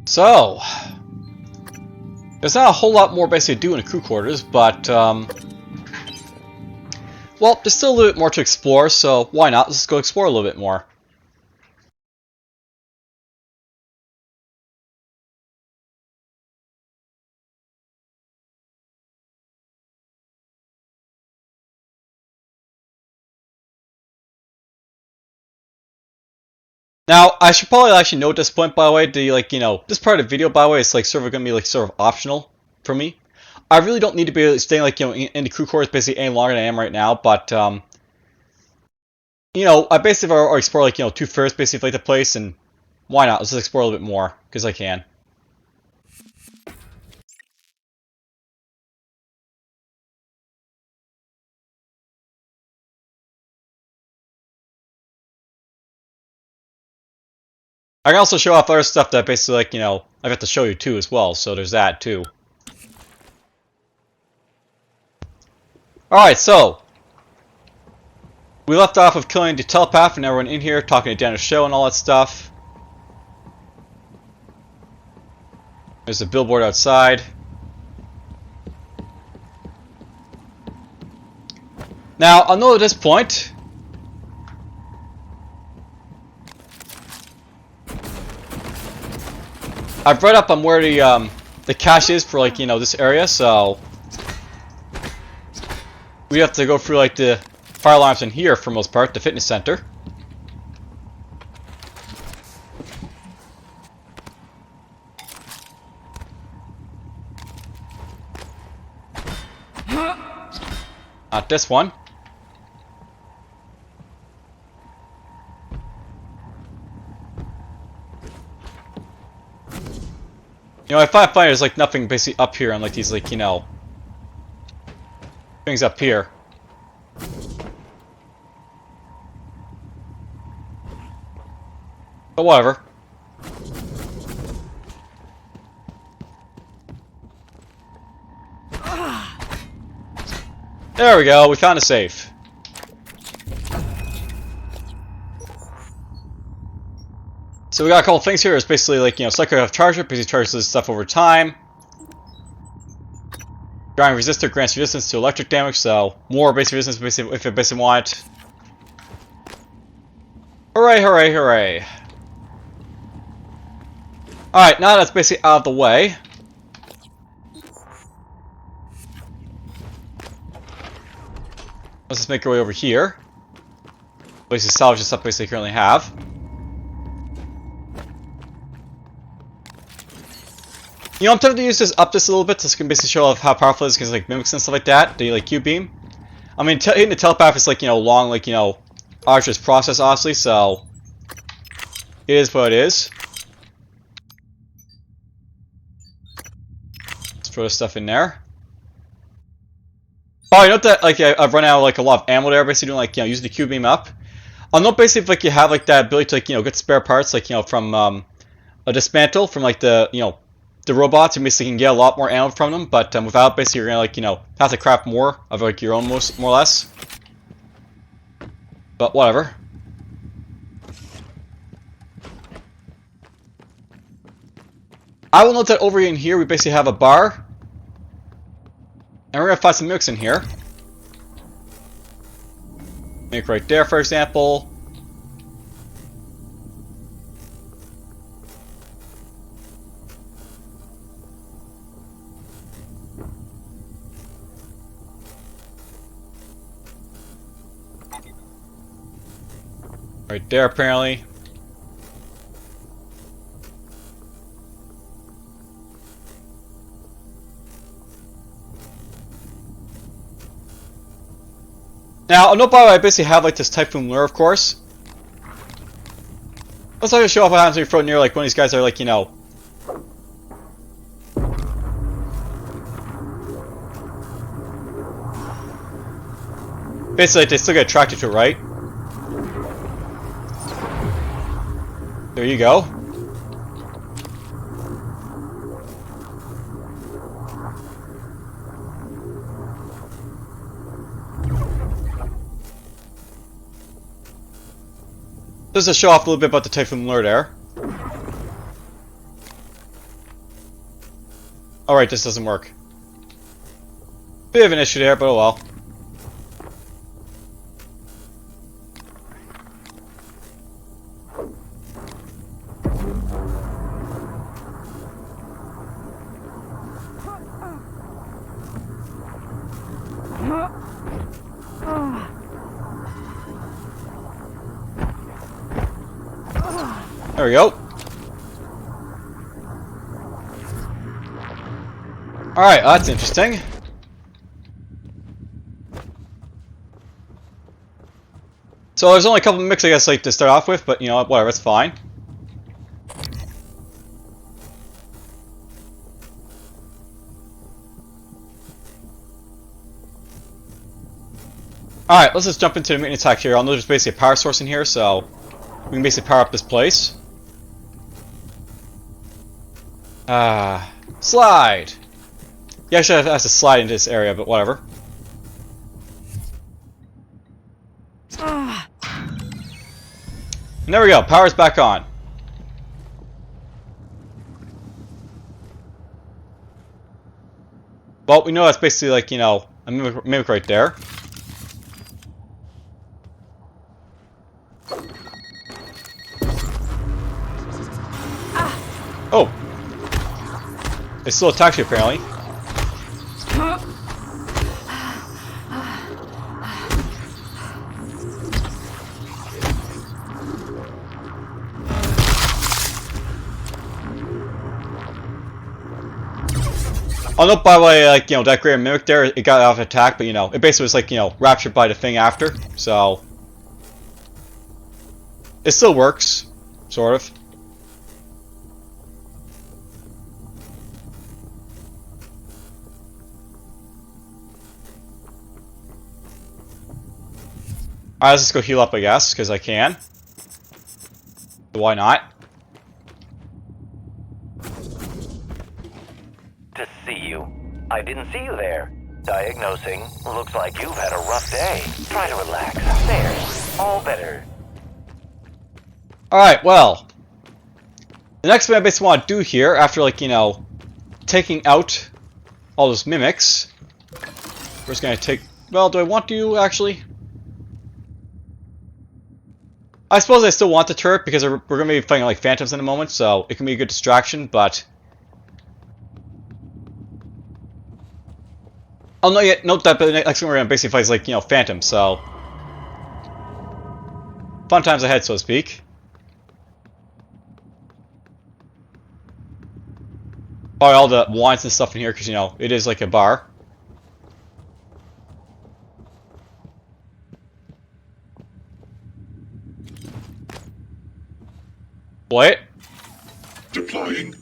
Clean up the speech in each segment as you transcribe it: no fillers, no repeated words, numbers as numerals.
So, there's not a whole lot more basically to do in the crew quarters, but, well, there's still a little bit more to explore, so why not? Let's go explore a little bit more. Now, I should probably actually note at this point, by the way, this part of the video, by the way, is like sort of going to be like sort of optional for me. I really don't need to be staying like, in the crew quarters basically any longer than I am right now, but, I basically already explored like, 2/3 basically like the place, and why not? Let's just explore a little bit more, because I can. I can also show off other stuff that basically like, I got to show you too as well, so there's that too. Alright, so we left off with killing the telepath and everyone in here, talking to Daniel Show and all that stuff. There's a billboard outside. Now, I'll note at this point, I've read up on where the cache is for like, this area, so we have to go through like the fire alarms in here for most part, the fitness center. Not this one. I find there's like nothing basically up here on like these like, things up here. But whatever. There we go, we found a safe. So we got a couple things here. It's basically like, psychoactive charger, basically charges this stuff over time. Ground resistor grants resistance to electric damage, so more basic resistance basically, if you basically want it. Hooray, hooray, hooray. Alright, now that's basically out of the way. Let's just make our way over here. Basically salvage the stuff basically currently have. I'm tempted to use this up just a little bit so it can basically show off how powerful it is because like mimics and stuff like that. The like Q-beam. I mean, hitting the telepath is like, long, like, arduous process, honestly, so it is what it is. Let's throw this stuff in there. Oh, I note that like I've run out of like a lot of ammo there, basically doing like, using the Q-beam up. I'll note basically if like you have like that ability to like, get spare parts, like, from a dismantle from like the robots, you basically can get a lot more ammo from them, but without, basically you're gonna like, have to craft more of like your own more or less. But whatever. I will note that over in here we basically have a bar. And we're gonna find some mix in here. Make right there, for example. Right there, apparently. Now, no, by the way, I basically have like this Typhoon lure, of course. Let's like show off what happens when you throw it near like one of these guys that are like, basically like, they still get attracted to it, right? There you go. Just to show off a little bit about the Typhoon lure there. Alright, this doesn't work. Bit of an issue there, but oh well. There we go. Alright, that's interesting. So there's only a couple of mix, I guess, like to start off with, but you know, whatever, it's fine. Alright, let's just jump into the maintenance attack here. I'll know there's basically a power source in here, so we can basically power up this place. Slide! Yeah, I should have to slide into this area, but whatever. And there we go, power's back on. Well, we know that's basically like, you know, a mimic right there. Oh! It still attacks you, apparently. Oh, no, by the way, like, you know, that great mimic there, it got off attack, but, you know, it basically was, like, you know, raptured by the thing after, so... It still works, sort of. Alright, let's just go heal up, I guess, because I can. Why not? To see you. I didn't see you there. Diagnosing. Looks like you've had a rough day. Try to relax. There. All better. Alright, well. The next thing I basically want to do here, after, like, you know, taking out all those mimics. We're just going to take... Well, do I want to, actually? I suppose I still want the turret, because we're going to be fighting, like, phantoms in a moment, so it can be a good distraction, but... I'll note that, but the next thing we're going to basically fight is, like, you know, phantoms, so... Fun times ahead, so to speak. All the wines and stuff in here, because, you know, it is like a bar. What? Deploying.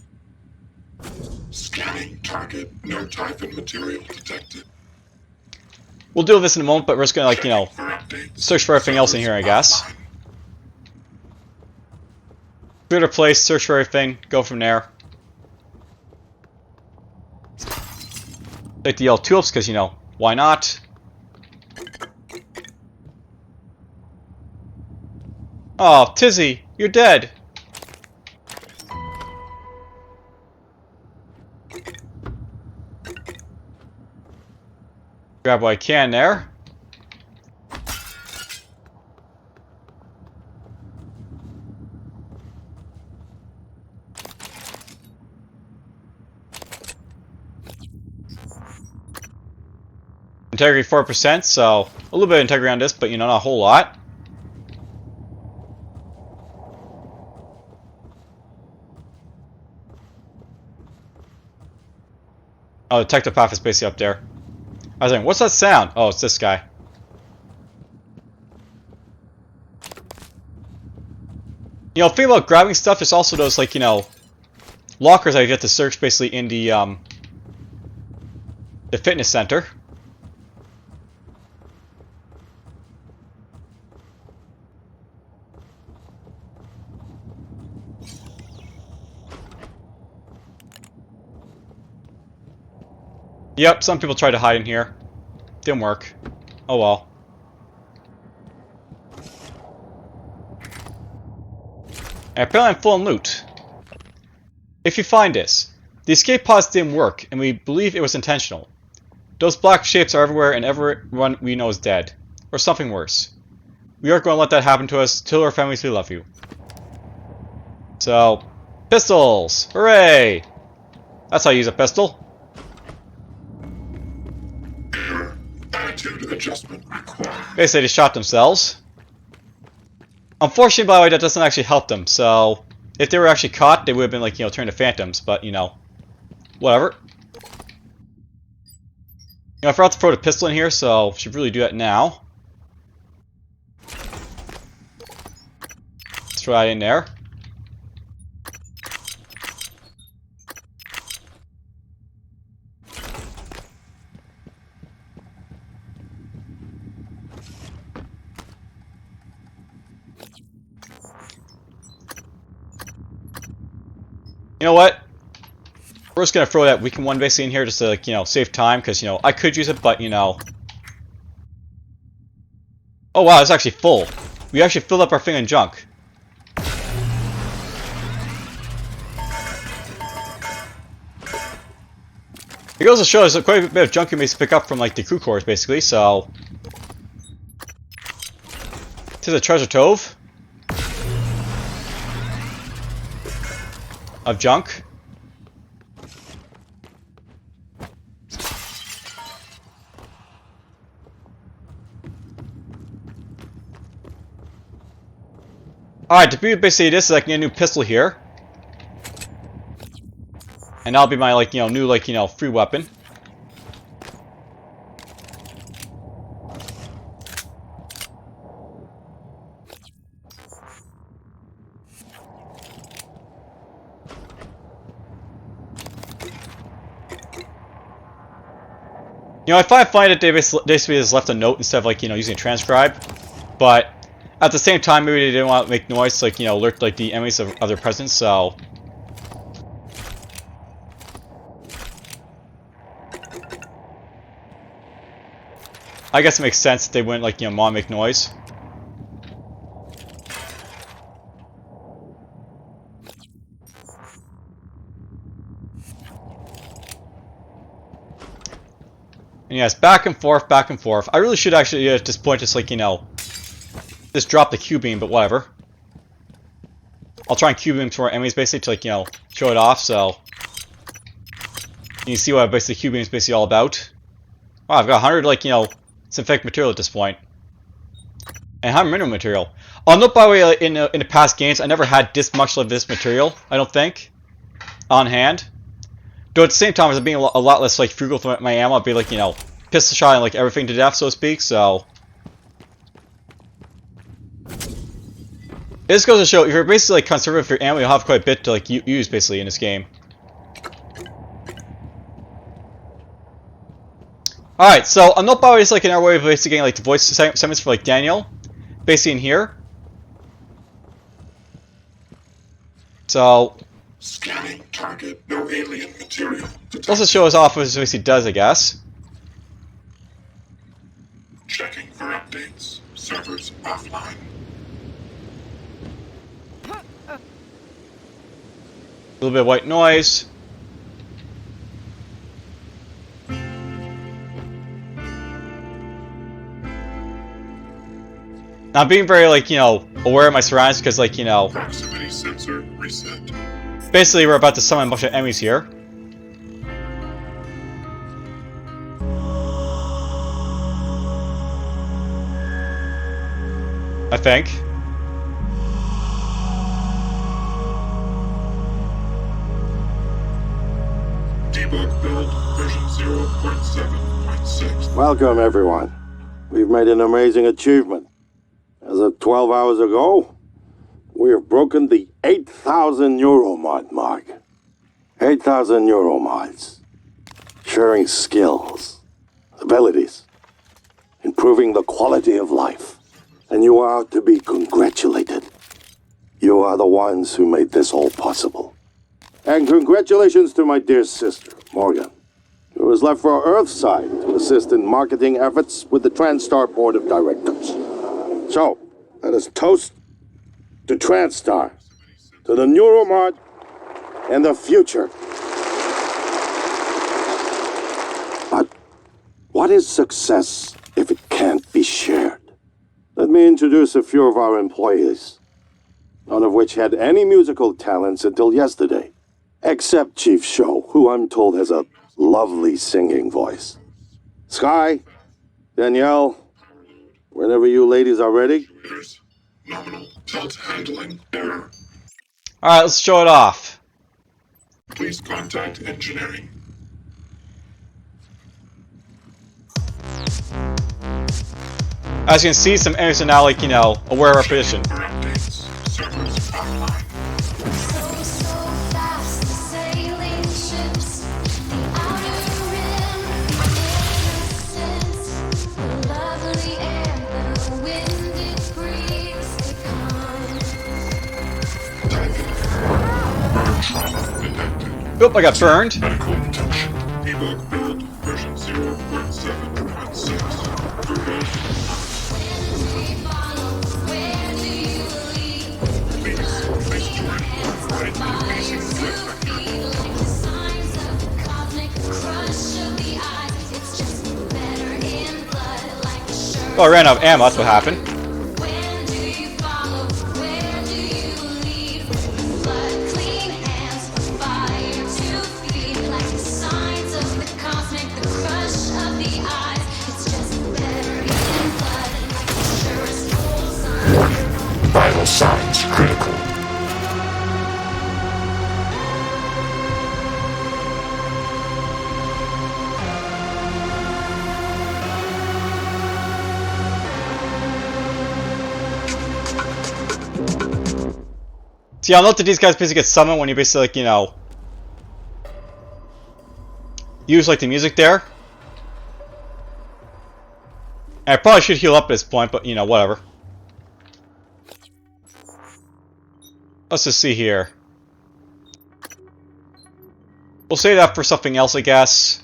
Scanning target. No typhon material detected. We'll deal with this in a moment, but we're just gonna, like, you know, search for everything else in here, I guess. Clear the place, search for everything, go from there. Take the yellow tulips, because, you know, why not? Oh, Tizzy, you're dead. Grab what I can there. Integrity 4%, so a little bit of integrity on this, but, you know, not a whole lot. Oh, the detective path is basically up there. I was like, what's that sound? Oh, it's this guy. You know, thing about grabbing stuff is also those, like, you know, lockers I get to search basically in the fitness center. Yep, some people try to hide in here. Didn't work. Oh well. And apparently I'm full on loot. If you find this, The escape pods didn't work, and we believe it was intentional. Those black shapes are everywhere, and everyone we know is dead. Or something worse. We aren't going to let that happen to us. Tell our families we love you. So, pistols! Hooray! That's how you use a pistol. Error. Attitude adjustment required. Basically, they shot themselves. Unfortunately, by the way, that doesn't actually help them. So, if they were actually caught, they would have been like, turned to phantoms. But, whatever. I forgot to throw the pistol in here, so should really do that now. Let's throw that in there. You know what? We're just gonna throw that weaken one basically in here just to, like, save time, because, I could use it, but, Oh wow, it's actually full. We actually filled up our thing in junk. It goes to show there's quite a bit of junk you may pick up from, like, the crew cores, basically, so... This is a treasure trove of junk. Alright, to be basically this is like a new pistol here. And that'll be my, like, new, like, free weapon. I find that they basically just left a note instead of, like, using a transcribe. But at the same time, maybe they didn't want to make noise, like, alert, like, the enemies of their presence, so... I guess it makes sense that they wouldn't, like, want to make noise. And yes, back and forth, back and forth. I really should actually, at this point, just, like, just drop the Q-beam, but whatever. I'll try and Q-beam to our enemies, basically, to, like, show it off, so... You can see what basically Q-beam is basically all about. Wow, I've got 100, like, synthetic material at this point. And 100 mineral material. I'll note, by the way, in the past games, I never had this much of this material, I don't think, on hand. Though at the same time, as I'm being a lot less, like, frugal with my ammo, I'd be, like, pistol shot and, like, everything to death, so to speak, so... This goes to show, if you're basically, like, conservative with your ammo, you'll have quite a bit to, like, use, basically, in this game. Alright, so I'm not always, like, in our way of basically getting, like, the voice segments for, like, Daniel. Basically in here. So... Scanning target. No alien material detected. Let's just show us off what it basically does, I guess. Checking for updates. Servers offline. A little bit of white noise. Now, I'm being very, like, aware of my surroundings because, like, Proximity sensor reset. basically we're about to summon a bunch of enemies here. I think. Debug build version 0.7.6. Welcome, everyone. We've made an amazing achievement. As of 12 hours ago, we have broken the 8,000 Euromod mark. 8,000 Euromods. Sharing skills, abilities, improving the quality of life. And you are to be congratulated. You are the ones who made this all possible. And congratulations to my dear sister, Morgan, who was left for Earthside to assist in marketing efforts with the TranStar Board of Directors. So, let us toast to TranStar, to the Neuromod, and the future. But what is success if it can't be shared? Let me introduce a few of our employees, none of which had any musical talents until yesterday, except Chief Show, who I'm told has a lovely singing voice. Sky, Danielle, whenever you ladies are ready. There's nominal tilt handling error. Alright, let's show it off. Please contact engineering. As you can see, some enemies are now, like, you know, aware of our position. For updates, servers online. So fast, sailing ships, the outer rim, innocence, the lovely air, the wind it breathes, they come. Detected. Oop, I got burned. Medical attention. Debug build version 0.7.6. Where do you lead? Please join right amazing Like the signs of the cosmic crush of the eyes, it's just better in blood, like the shirt. Oh, I ran out of ammo, that's what happened. When do you follow? Where do you lead? Blood, clean hands, fire to feed, like the signs of the cosmic, the crush of the eyes. It's just better in blood, like the surest bullseye. Vital signs critical. See, I'll note that these guys basically get summoned when you basically, like, you know, use, like, the music there. And I probably should heal up at this point, but, you know, whatever. Let's just see here. We'll save that for something else, I guess.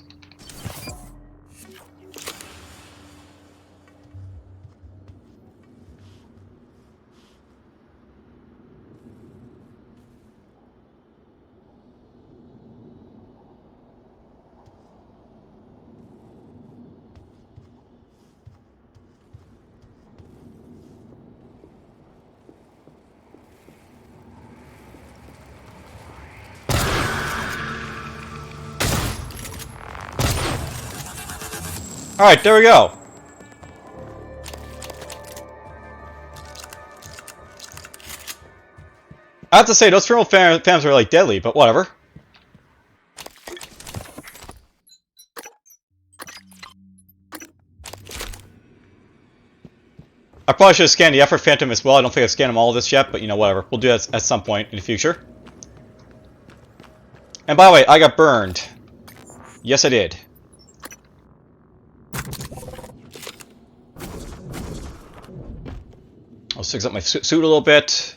Alright, there we go. I have to say, those thermal fans are, like, deadly, but whatever. I probably should have scanned the Effort Phantom as well. I don't think I've scanned them all this yet, but, you know, whatever. We'll do that at some point in the future. And by the way, I got burned. Yes, I did. I'll fix up my suit a little bit.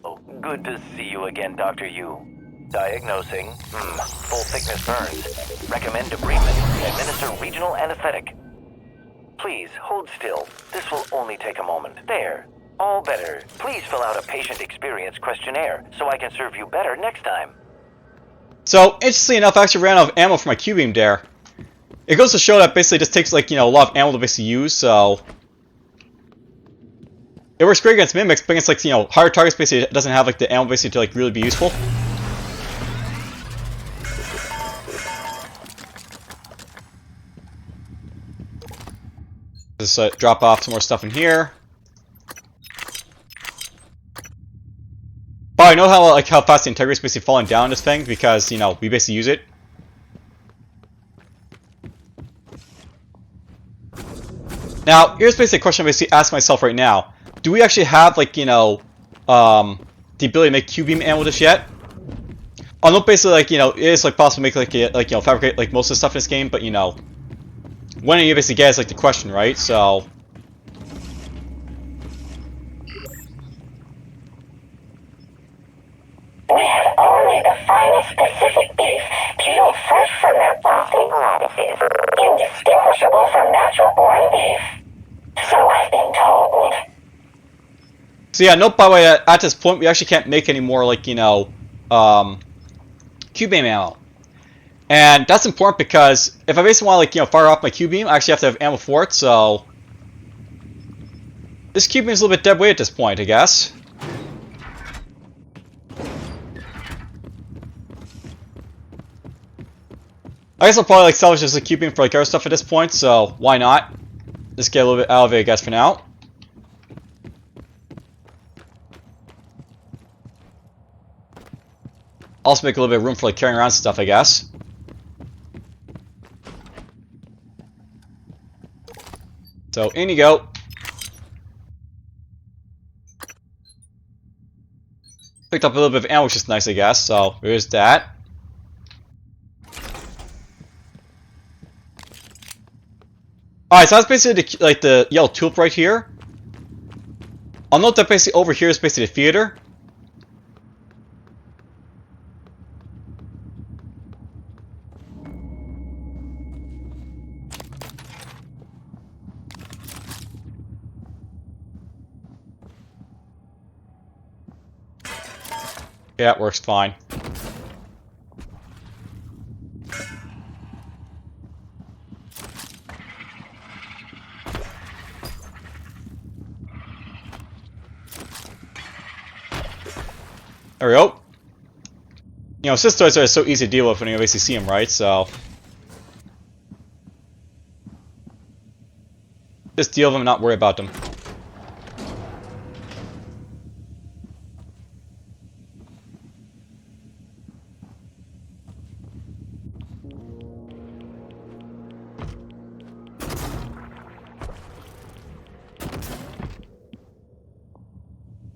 Oh, good to see you again, Dr. Yu. Diagnosing. Full thickness burns. Recommend debridement. Administer regional anesthetic. Please, hold still. This will only take a moment. There. All better. Please fill out a patient experience questionnaire so I can serve you better next time. So, interestingly enough, I actually ran out of ammo for my Q-beam there. It goes to show that basically it just takes, like, you know, a lot of ammo to basically use, so... It works great against mimics, but against, like, you know, harder targets, basically it doesn't have, like, the ammo basically to, like, really be useful. Just drop off some more stuff in here. But I know how, like, how fast the integrity is basically falling down in this thing, because, you know, we basically use it. Now, here's basically a question I basically ask myself right now. Do we actually have, like, you know, the ability to make Q-beam ammo just yet? I know basically, like, you know, it is, like, possible to make, like, you know, fabricate, like, most of the stuff in this game, but, you know, when do you basically get is, like, the question, right? So... We have only the finest Pacific beef, peeled fresh from their bottling lattices, indistinguishable from natural-born beef. So I've been told. So yeah, note by the way, at this point, we actually can't make any more, like, you know, Q-beam ammo. And that's important because if I basically want to, like, fire off my Q-beam, I actually have to have ammo for it, so... This Q-beam is a little bit dead weight at this point, I guess. I guess I'll probably, like, salvage this Q-beam for, like, other stuff at this point, so why not? Just get a little bit out of it, I guess, for now. Also make a little bit of room for, like, carrying around stuff, I guess. So, in you go. Picked up a little bit of ammo, which is nice, I guess, so there's that. Alright, so that's basically the yellow tulip right here. I'll note that basically over here is basically the theater. Yeah, it works fine. There we go. Cystoids are so easy to deal with when you basically see them, right? So just deal with them and not worry about them.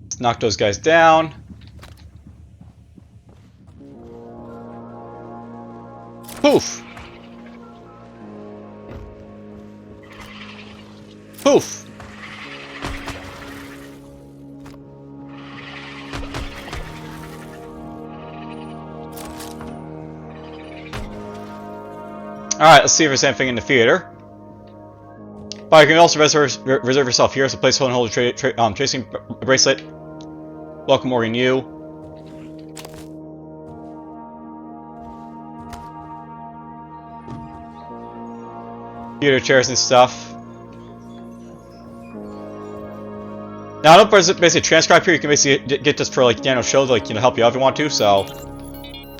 Let's knock those guys down. Poof! Poof! Alright, let's see if there's anything in the theater. But you can also reserve yourself here, so place hold and hold a tracing bracelet. Welcome, Morgan, you. Theater chairs and stuff. Now, I don't basically transcribe here. You can basically get this for, like, show, like, help you out if you want to, so.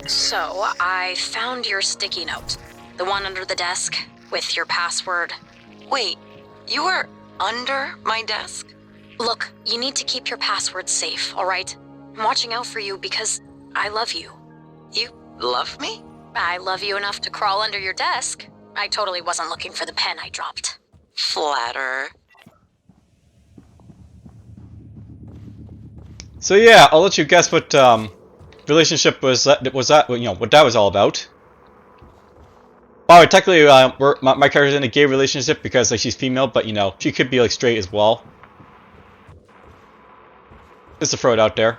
So, I found your sticky note. The one under the desk, with your password. Wait, you were under my desk? Look, you need to keep your password safe, alright? I'm watching out for you because I love you. You love me? I love you enough to crawl under your desk. I totally wasn't looking for the pen I dropped. Flatter. So yeah, I'll let you guess what relationship was that what that was all about. Well, technically, my character's in a gay relationship because, like, she's female, but she could be, like, straight as well. Just to throw it out there.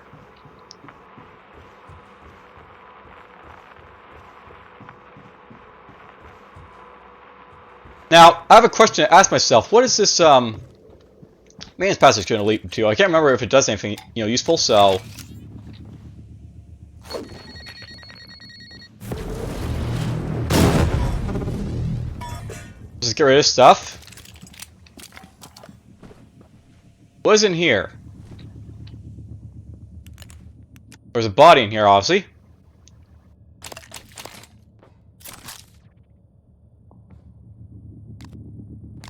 Now, I have a question to ask myself. What is this maintenance passage going to lead to? I can't remember if it does anything useful. So, let's get rid of this stuff. What is in here? There's a body in here, obviously.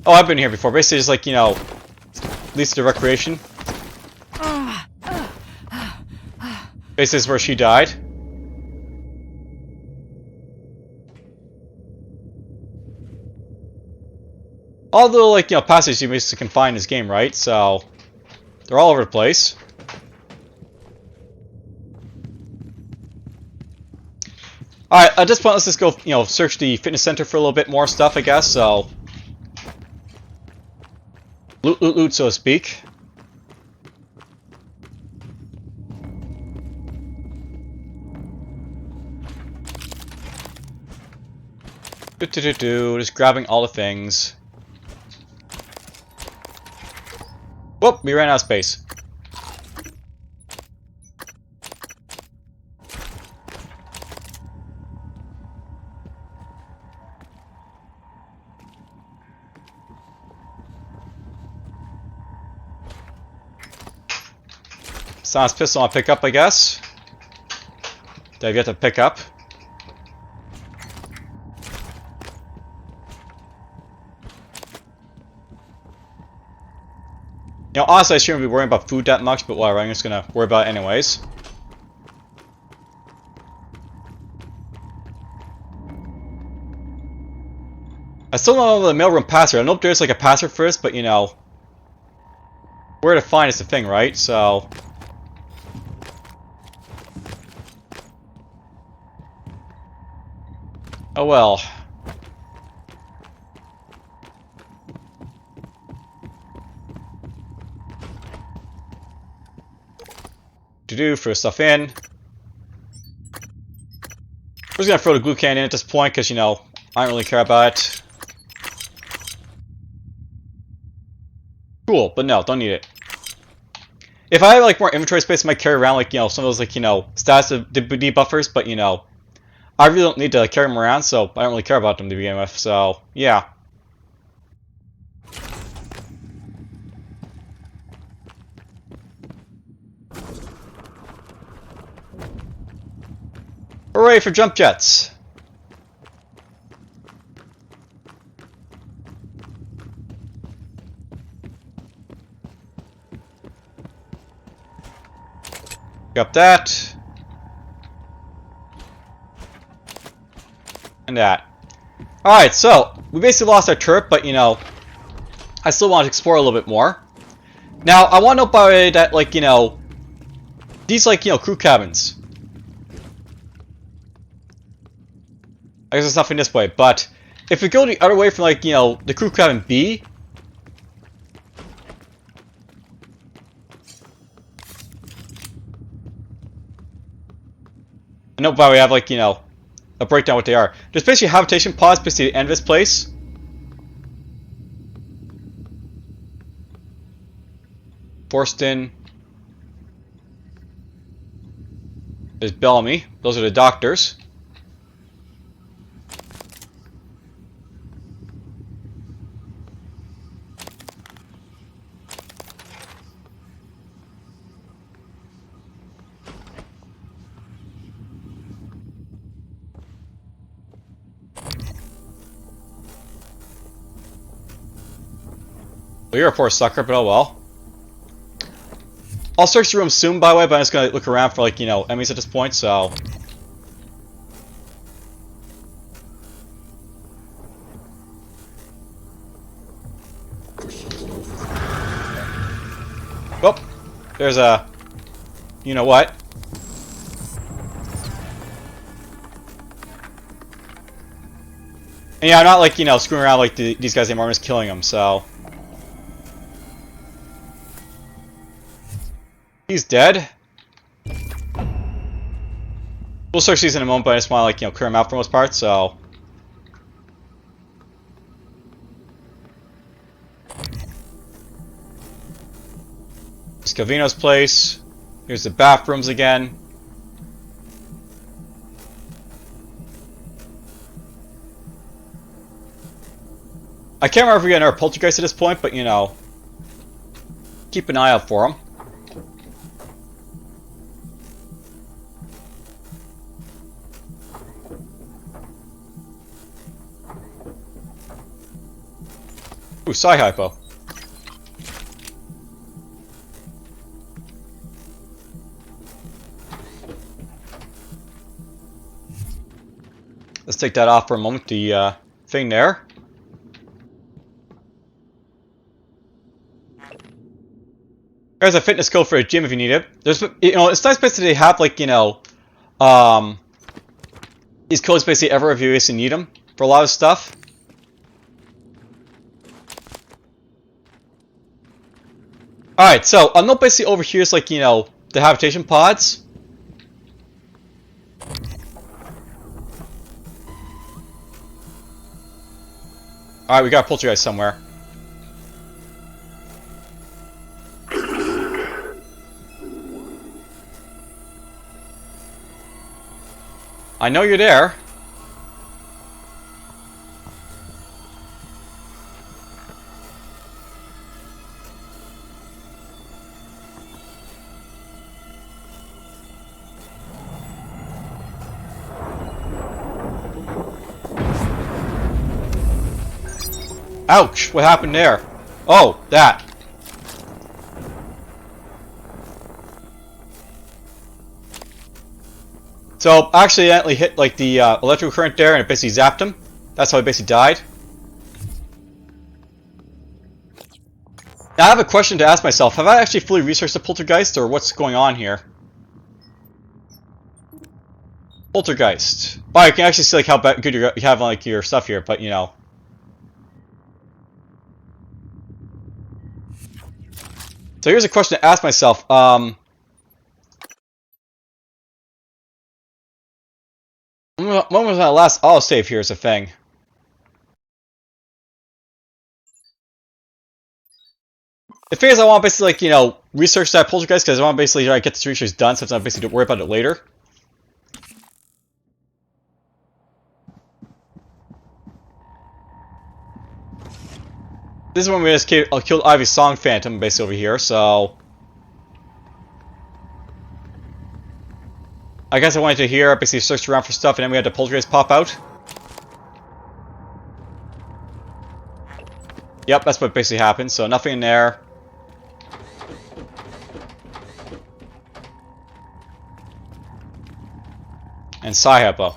Oh, I've been here before. Basically, just like, leads to recreation. Basically, this is where she died. All the, like, passages you basically can find in this game, right? So, they're all over the place. Alright, at this point, let's just go, search the fitness center for a little bit more stuff, I guess, so. Loot, loot, loot, so to speak. Just grabbing all the things. Whoop, we ran out of space. Silence pistol I'll pick up, I guess. That I've yet to pick up. You know, honestly, I shouldn't be worrying about food that much, but whatever, I'm just gonna worry about it anyways. I still don't know the mailroom password. I know there's like a password for this, but you know, where to find is the thing, right? So. Oh well. Throw stuff in. We're just gonna throw the glue can in at this point because, you know, I don't really care about it. Cool, but no, don't need it. If I had like more inventory space, I might carry around like, you know, some of those like, you know, status of debuffers, but you know, I really don't need to carry them around, so I don't really care about them to begin with, so yeah. Hooray for jump jets! Got that. And that. Alright, so, we basically lost our turret, but you know, I still want to explore a little bit more. Now, I want to know by the way that, like, you know, these, like, you know, crew cabins. I guess there's nothing this way, but if we go the other way from, like, you know, the crew cabin B, I know why we have, like, you know, a breakdown what they are. There's basically habitation pods basically the end of this place. Forston. There's Bellamy. Those are the doctors. Well, you're a poor sucker, but oh well. I'll search the room soon, by the way, but I'm just gonna look around for, like, you know, enemies at this point, so. Well, there's a. You know what? And yeah, I'm not, like, you know, screwing around like these guys anymore, I'm just killing them, so. He's dead. We'll search these in a moment, but I just want to, like, you know, clear them out for the most part, so. Scavino's place. Here's the bathrooms again. I can't remember if we got another poltergeist at this point, but you know, keep an eye out for them. Ooh, Sci-Hypo. Let's take that off for a moment, the thing there. There's a fitness code for a gym if you need it. There's, you know, it's nice basically they have, like, you know, these codes basically ever if you basically need them for a lot of stuff. Alright, so I'll note basically over here is, like, you know, the habitation pods. Alright, we got a poltergeist somewhere. I know you're there. Ouch! What happened there? Oh, that. So, I accidentally hit like the electrical current there and it basically zapped him. That's how he basically died. Now, I have a question to ask myself. Have I actually fully researched the poltergeist, or what's going on here? Poltergeist. Well, you can actually see like how good you have like your stuff here, but you know. So here's a question to ask myself. When was my last autosave here is a thing? The thing is, I want to basically like, you know, research that poltergeist because I want to basically try to get this research done since I'm basically don't worry about it later. This is when we just killed Ivy's Song Phantom basically over here, so... I guess I wanted to hear, basically searched around for stuff, and then we had the poltergeist pop out. Yep, that's what basically happened, so nothing in there. And Sci-Fi.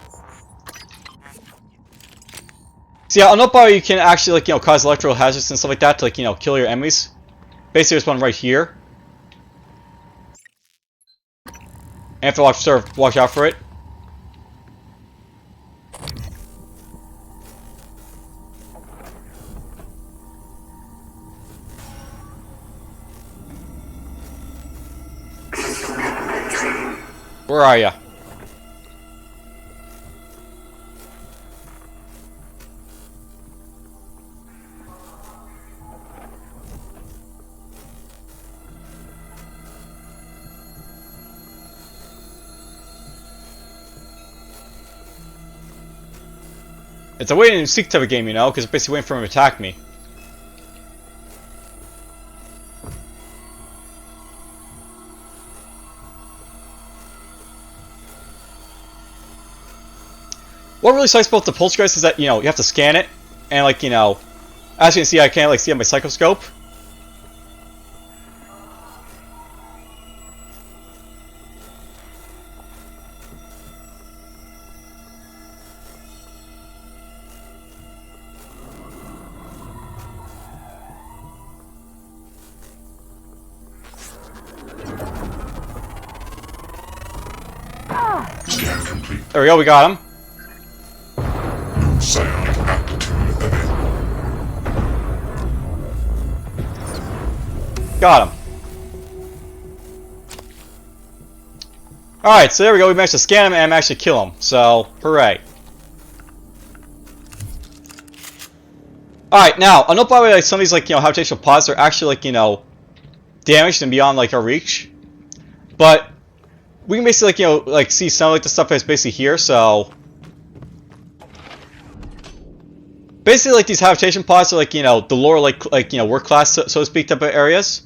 So yeah, I know how you can actually like, you know, cause electrical hazards and stuff like that to like, you know, kill your enemies. Basically there's one right here. And you have to watch out for it. Where are ya? It's a wait and seek type of game, you know, because it's basically waiting for him to attack me. What really sucks about the poltergeist is that, you know, you have to scan it, and like, you know, as you can see, I can't like see on my psychoscope. Scan complete. There we go, we got him. No psionic aptitude evident. Got him. Alright, so there we go, we managed to scan him and actually kill him, so, hooray. Alright, now, I know by the way, like, some of these, like, you know, habitational pods are actually, like, you know, damaged and beyond, like, our reach. But, we can basically, like, you know, like, see some of, like, the stuff that's basically here, so... Basically, like, these habitation pods are, like, you know, the lower, like, you know, work class, so to speak, type of areas.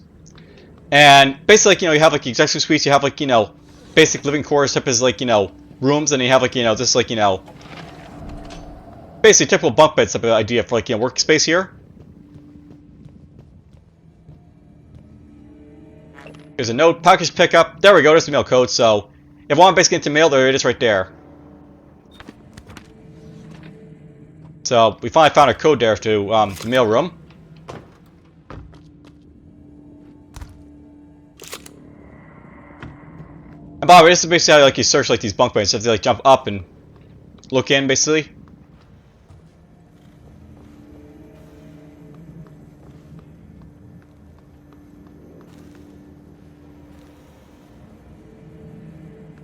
And, basically, like, you know, you have, like, executive suites, you have, like, you know, basic living quarters type as, like, you know, rooms, and you have, like, you know, just, like, you know... Basically, typical bunk beds type of idea for, like, you know, workspace here. There's a note, package pickup. There we go, there's the mail code, so... If I want to basically get into mail, there it is right there. So, we finally found a code there to the mail room. And by the way, this is basically how like, you search like these bunk beds. You have to like jump up and look in, basically.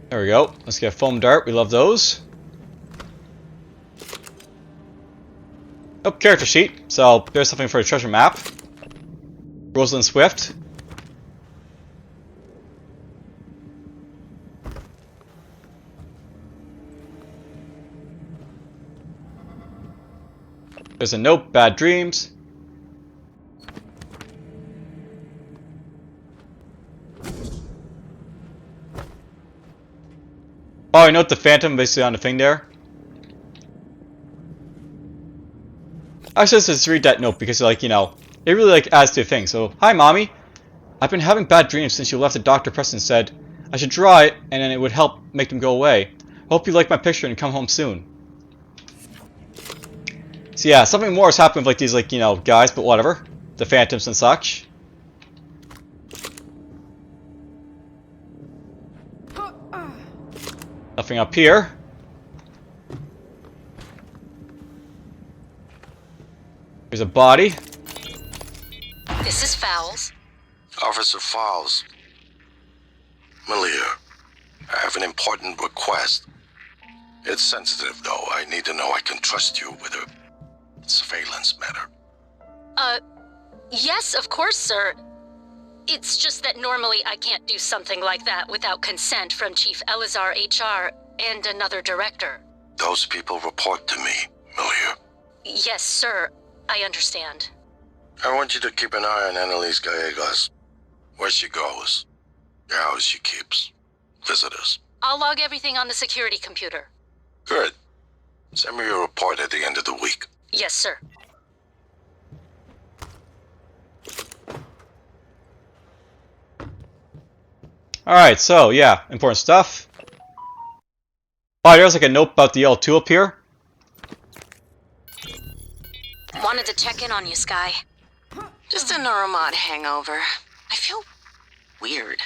There we go. Let's get a foam dart. We love those. Oh, character sheet. So there's something for a treasure map. Rosalind Swift. There's a note, bad dreams. Oh, I note the phantom basically on the thing there. Actually, let's just read that note because, like, you know, it really, like, adds to the thing. So, hi, Mommy. I've been having bad dreams since you left. The Dr. Preston said I should draw it and then it would help make them go away. Hope you like my picture and come home soon. So yeah, something more has happened with, like, these, like, you know, guys, but whatever. The Phantoms and such. Nothing up here. There's a body. This is Fowles. Officer Fowles. Malia, I have an important request. It's sensitive, though. I need to know I can trust you with a surveillance matter. Yes, of course, sir. It's just that normally I can't do something like that without consent from Chief Elazar HR and another director. Those people report to me, Malia. Yes, sir. I understand. I want you to keep an eye on Annalise Gallegos. Where she goes, the house she keeps, visitors. I'll log everything on the security computer. Good. Send me a report at the end of the week. Yes, sir. Alright, so yeah, important stuff. Oh, there's like a note about the L2 up here. Wanted to check in on you, Sky. Just a neuromod hangover. I feel weird.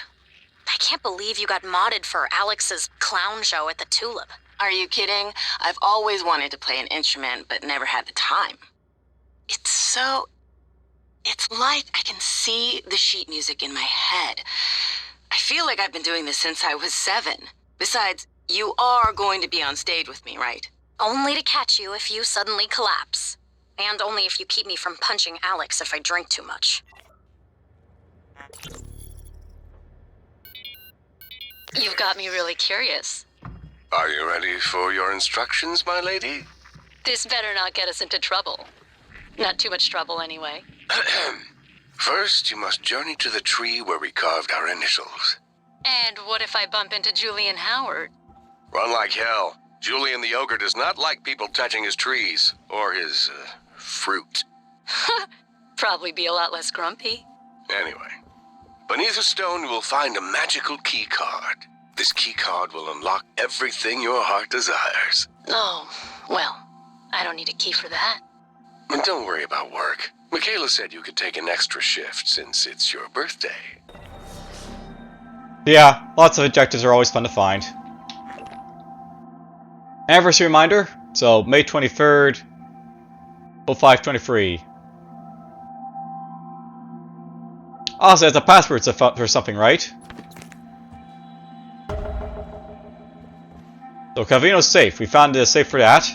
I can't believe you got modded for Alex's clown show at the Tulip. Are you kidding? I've always wanted to play an instrument, but never had the time. It's like I can see the sheet music in my head. I feel like I've been doing this since I was 7. Besides, you are going to be on stage with me, right? Only to catch you if you suddenly collapse. And only if you keep me from punching Alex if I drink too much. You've got me really curious. Are you ready for your instructions, my lady? This better not get us into trouble. Not too much trouble, anyway. First, you must journey to the tree where we carved our initials. And what if I bump into Julian Howard? Run like hell. Julian the ogre does not like people touching his trees, or his, fruit. Probably be a lot less grumpy. Anyway, beneath a stone you will find a magical key card. This key card will unlock everything your heart desires. Oh, well, I don't need a key for that. And don't worry about work. Michaela said you could take an extra shift since it's your birthday. Yeah, lots of objectives are always fun to find. Anniversary reminder, so May 23rd, 0523. Also, it's a password for something, right? So Calvino's safe. We found the safe for that.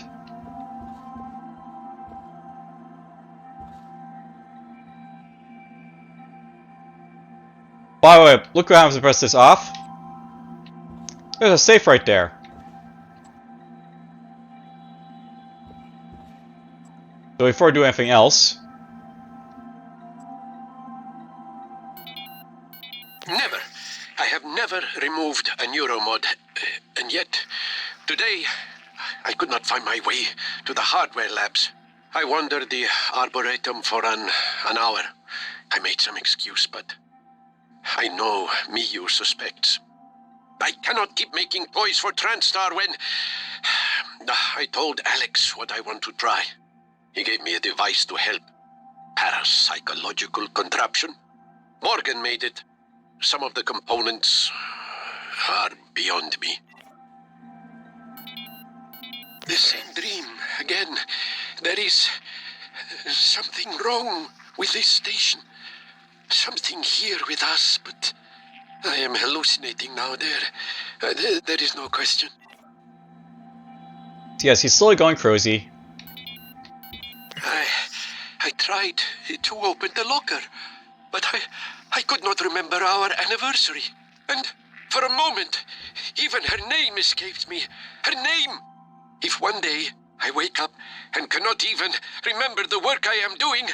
By the way, look what happens to press this off. There's a safe right there. So before I do anything else... Never. I have never removed a neuromod. And yet, today, I could not find my way to the hardware labs. I wandered the Arboretum for an hour. I made some excuse, but I know Miyu suspects. I cannot keep making toys for TranStar when... I told Alex what I want to try. He gave me a device to help. Parapsychological contraption. Morgan made it. Some of the components are beyond me. The same dream again. There is something wrong with this station. Something here with us, but I am hallucinating now. There is no question. Yes, he's slowly going crazy. I tried to open the locker, but I could not remember our anniversary. And for a moment, even her name escaped me. Her name! If one day I wake up and cannot even remember the work I am doing,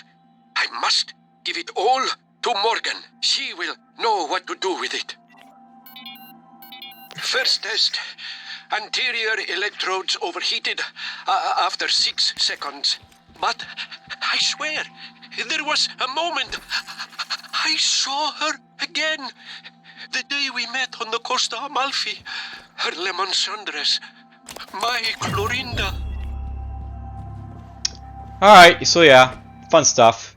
I must give it all to Morgan. She will know what to do with it. First test. Anterior electrodes overheated after 6 seconds. But I swear, there was a moment I saw her again. The day we met on the Costa Amalfi. Her lemon sundress. My Clorinda. Alright, so yeah, fun stuff.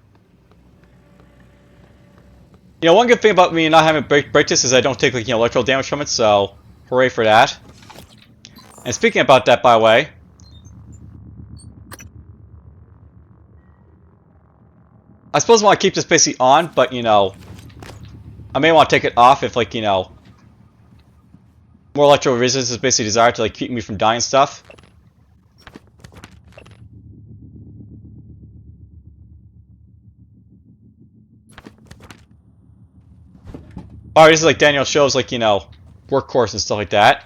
You know, one good thing about me not having break this is I don't take, like, you know, electrical damage from it, so hooray for that. And speaking about that, by the way, I suppose I want to keep this basically on, but, you know, I may want to take it off if, like, you know, more electrical resistance is basically desired to, like, keep me from dying and stuff. Alright, this is like Daniel shows, like, you know, workhorse and stuff like that.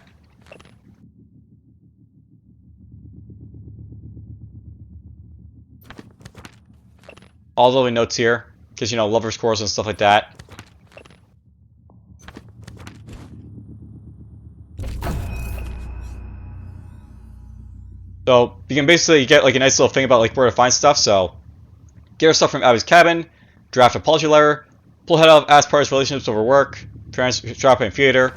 All the little notes here, because, you know, lovers' quarrels and stuff like that. So, you can basically get, like, a nice little thing about, like, where to find stuff, so get her stuff from Abby's cabin, draft an apology letter, pull head off Aspar's relationships over work, drop in theater.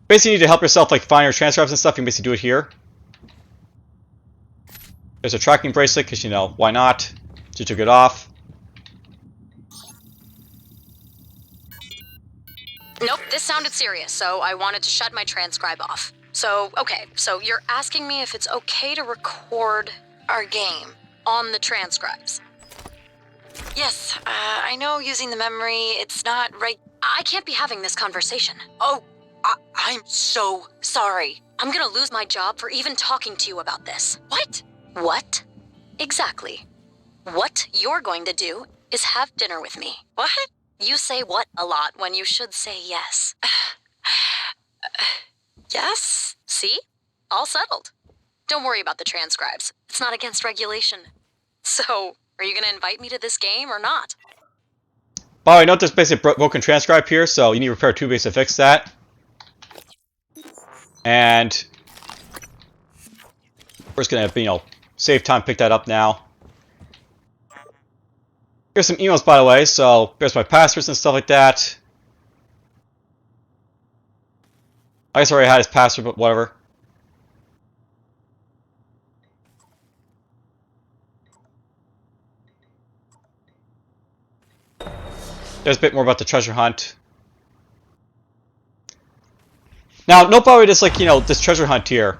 Basically, you need to help yourself, like, find your transcripts and stuff. You can basically do it here. There's a tracking bracelet, because, you know, why not? She took it off. Nope, this sounded serious, so I wanted to shut my transcribe off. So, okay, so you're asking me if it's okay to record our game on the transcribes. Yes, I know using the memory, it's not right. I can't be having this conversation. Oh, I'm so sorry. I'm gonna lose my job for even talking to you about this. What? What? Exactly. What you're going to do is have dinner with me. What? You say what a lot when you should say yes. Yes? See? All settled. Don't worry about the transcribes. It's not against regulation. So, are you gonna invite me to this game or not? By the way, note there's basically a broken transcribe here, so you need to repair 2 base to fix that. And we're just gonna, you know, save time, pick that up now. Here's some emails, by the way, so there's my passwords and stuff like that. I guess I already had his password, but whatever. There's a bit more about the treasure hunt. Now, no problem with this, like, you know, this treasure hunt here.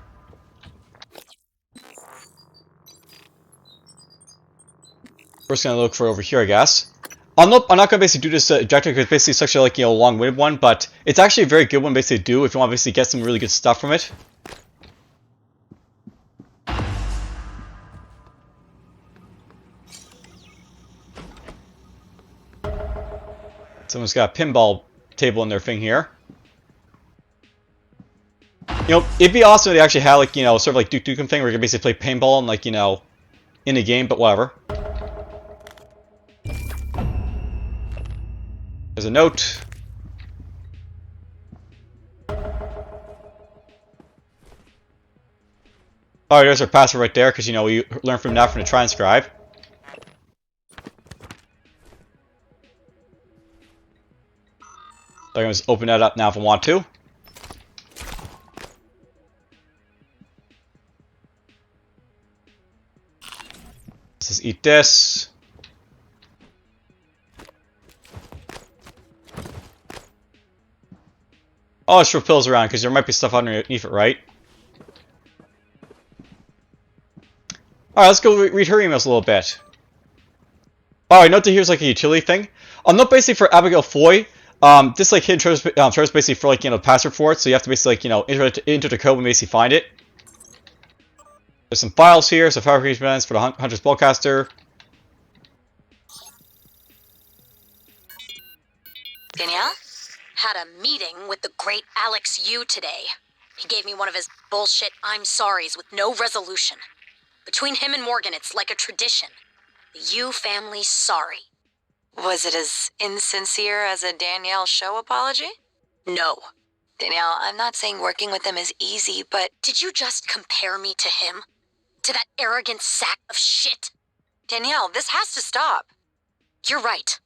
We're just gonna look for it over here, I guess. I'm not gonna basically do this objective because it's basically such a, like, you know, long-winded one, but it's actually a very good one basically to do if you want to basically get some really good stuff from it. Someone's got a pinball table in their thing here. You know, it'd be awesome if they actually had, like, you know, sort of like Duke Nukem thing where you can basically play paintball and, like, you know, in the game, but whatever. There's a note. Alright, there's our password right there, because, you know, we learned from that from the transcribe. So I'm going to just open that up now if I want to. Let's just eat this. Oh, let's throw pills around, because there might be stuff underneath it, right? Alright, let's go read her emails a little bit. Alright, note that here's, like, a utility thing. Note basically for Abigail Foy, this, like, hidden treasure is basically for, like, you know, password for it, so you have to basically, like, you know, enter the code and basically find it. There's some files here, so fabrication plans for the Hunter's Spellcaster. Danielle? Had a meeting with the great Alex Yu today. He gave me one of his bullshit I'm sorries with no resolution. Between him and Morgan, it's like a tradition. The Yu family's sorry. Was it as insincere as a Danielle show apology? No. Danielle, I'm not saying working with them is easy, but... Did you just compare me to him? to that arrogant sack of shit. Danielle, this has to stop. You're right.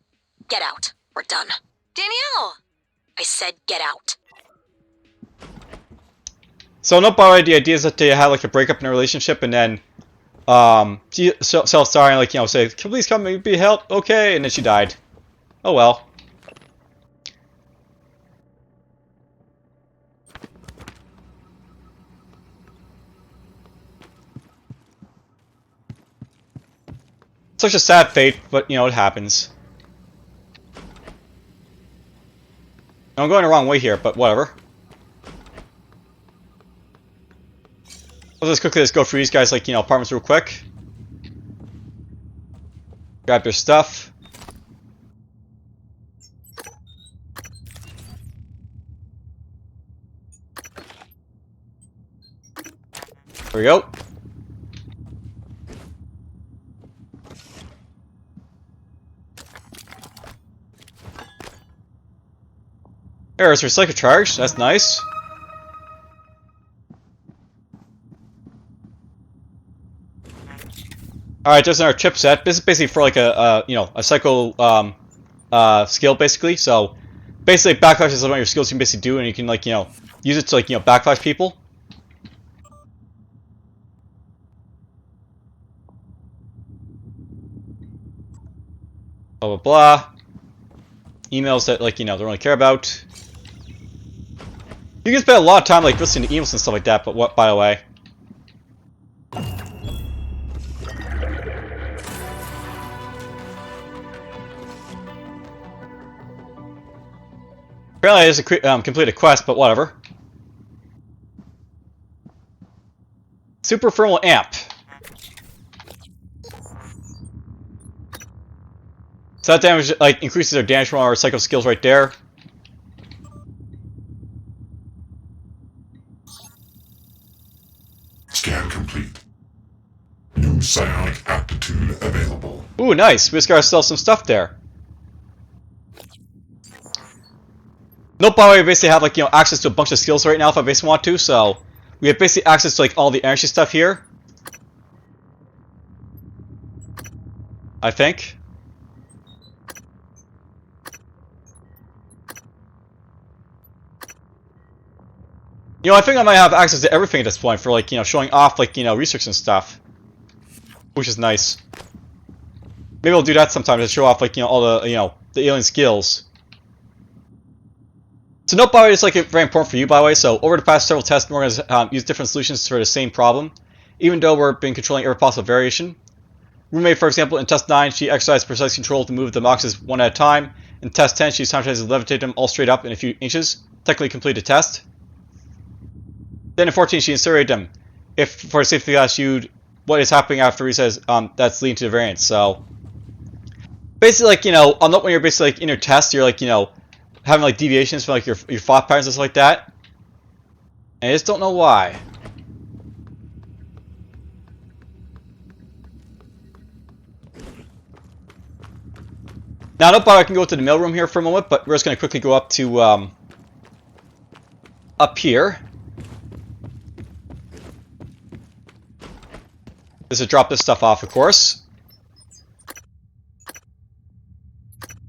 Get out. We're done. Danielle! I said get out. So no, by the way, the idea is that they had like a breakup in a relationship, and then she self-sorry and like, you know, say, please come and be help, okay, and then she died. Oh well. Such a sad fate, but you know, it happens. I'm going the wrong way here, but whatever. I'll just quickly go through these guys, like, you know, apartments real quick. Grab their stuff. There we go. There's recycle charge. That's nice. Alright, there's another chipset. This is basically for like a you know, a psycho skill basically. So basically backflash is one of your skills you can basically do, and you can like, you know, use it to like, you know, backflash people. Blah blah blah. Emails that like, you know, don't really care about. You can spend a lot of time like listening to emails and stuff like that, but what, by the way. Apparently I just complete a quest, but whatever. Super thermal amp. So that damage like increases their damage from our psycho skills right there. Scan complete. New psionic aptitude available. Ooh, nice. We just got ourselves some stuff there. Nope, by the way, we basically have like, you know, access to a bunch of skills right now if I basically want to, so we have basically access to like all the energy stuff here. I think. You know, I think I might have access to everything at this point for like, you know, showing off like, you know, research and stuff. Which is nice. Maybe I'll do that sometime to show off like, you know, all the, you know, the alien skills. So note, by the way, it's like very important for you, by the way. So over the past several tests, we're going to use different solutions for the same problem, even though we've been controlling every possible variation. Roommate, for example, in test 9, she exercised precise control to move the boxes one at a time. In test 10, she simultaneously levitated them all straight up in a few inches. Technically completed the test. Then in 14, she incinerated them. If for safety class, you'd what is happening after he says that's leading to the variance. So basically, like, you know, not when you're basically like in your test, you're like, you know, having like deviations from like your thought patterns and stuff like that, and I just don't know why. Now, I don't know if I can go to the mailroom here for a moment, but we're just going to quickly go up to up here. This is drop this stuff off, of course.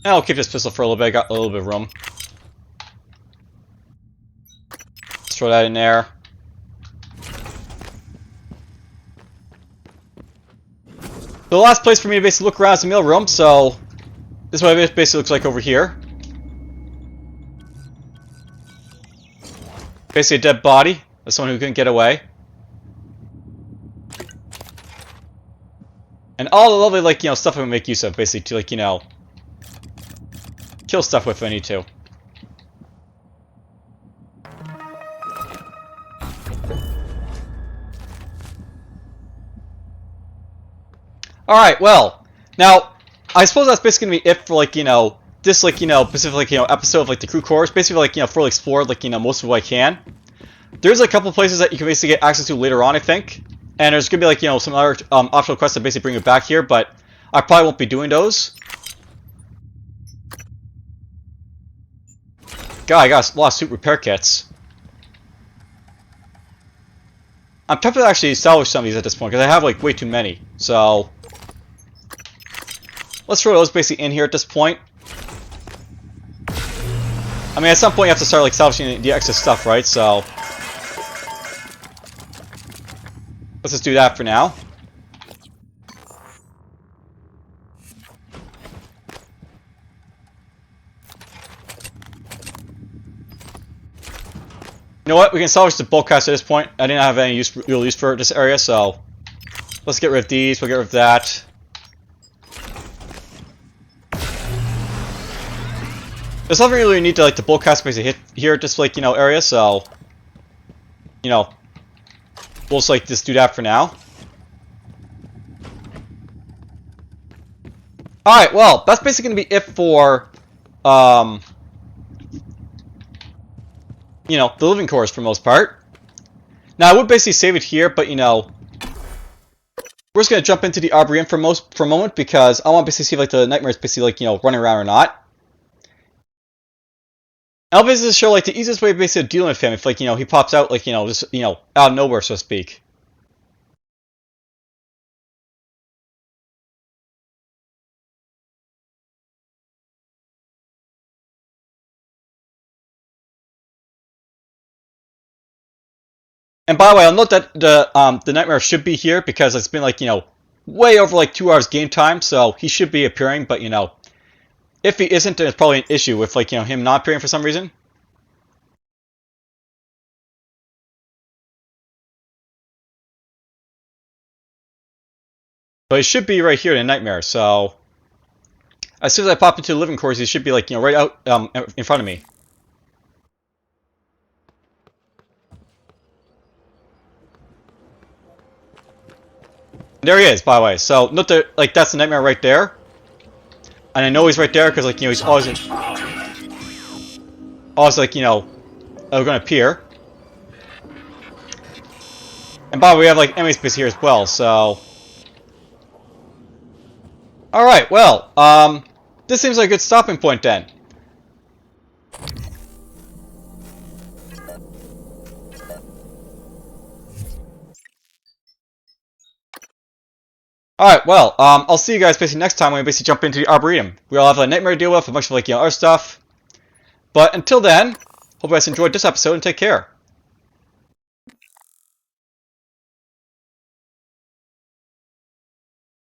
And I'll keep this pistol for a little bit. I got a little bit of room. Let's throw that in there. The last place for me to basically look around is the mailroom, so this is what it basically looks like over here. Basically a dead body of someone who couldn't get away. And all the lovely, like, you know, stuff I would make use of, basically, to, like, you know, kill stuff with if I need to. Alright, well, now, I suppose that's basically going to be it for, like, you know, this, like, you know, specific, like, you know, episode of, like, the crew course. Basically, like, you know, fully explored, like, you know, most of what I can. There's a couple places that you can basically get access to later on, I think. And there's going to be, like, you know, some other optional quests that basically bring you back here, but I probably won't be doing those. God, I got a lot of suit repair kits. I'm tempted to actually salvage some of these at this point, because I have, like, way too many. So, let's throw those basically in here at this point. I mean, at some point you have to start, like, salvaging the extra stuff, right? So, let's just do that for now. You know what? We can salvage the bulk cast at this point. I didn't have any real use for this area, so let's get rid of these. We'll get rid of that. There's nothing really need to like the bulk cast basically hit here at this like area, so we'll just like just do that for now. All right, well that's basically gonna be it for the living quarters for the most part. Now I would basically save it here, but we're just gonna jump into the Arboretum for a moment because I want to basically see if like the nightmares basically like running around or not. I'll basically show like the easiest way basically dealing with him if like he pops out like just out of nowhere, so to speak. And by the way, I'll note that the nightmare should be here because it's been like way over like 2 hours game time, so he should be appearing. But if he isn't, then it's probably an issue with like him not appearing for some reason. But he should be right here in the nightmare. So as soon as I pop into the living quarters, he should be like right out in front of me. There he is, by the way. So note that like that's the nightmare right there, and I know he's right there because like he's always like gonna appear. And by the way, we have like enemy space here as well. So, all right, well, this seems like a good stopping point then. Alright, well, I'll see you guys basically next time when we basically jump into the Arboretum. We all have a nightmare to deal with, a bunch of like other stuff. But until then, hope you guys enjoyed this episode and take care.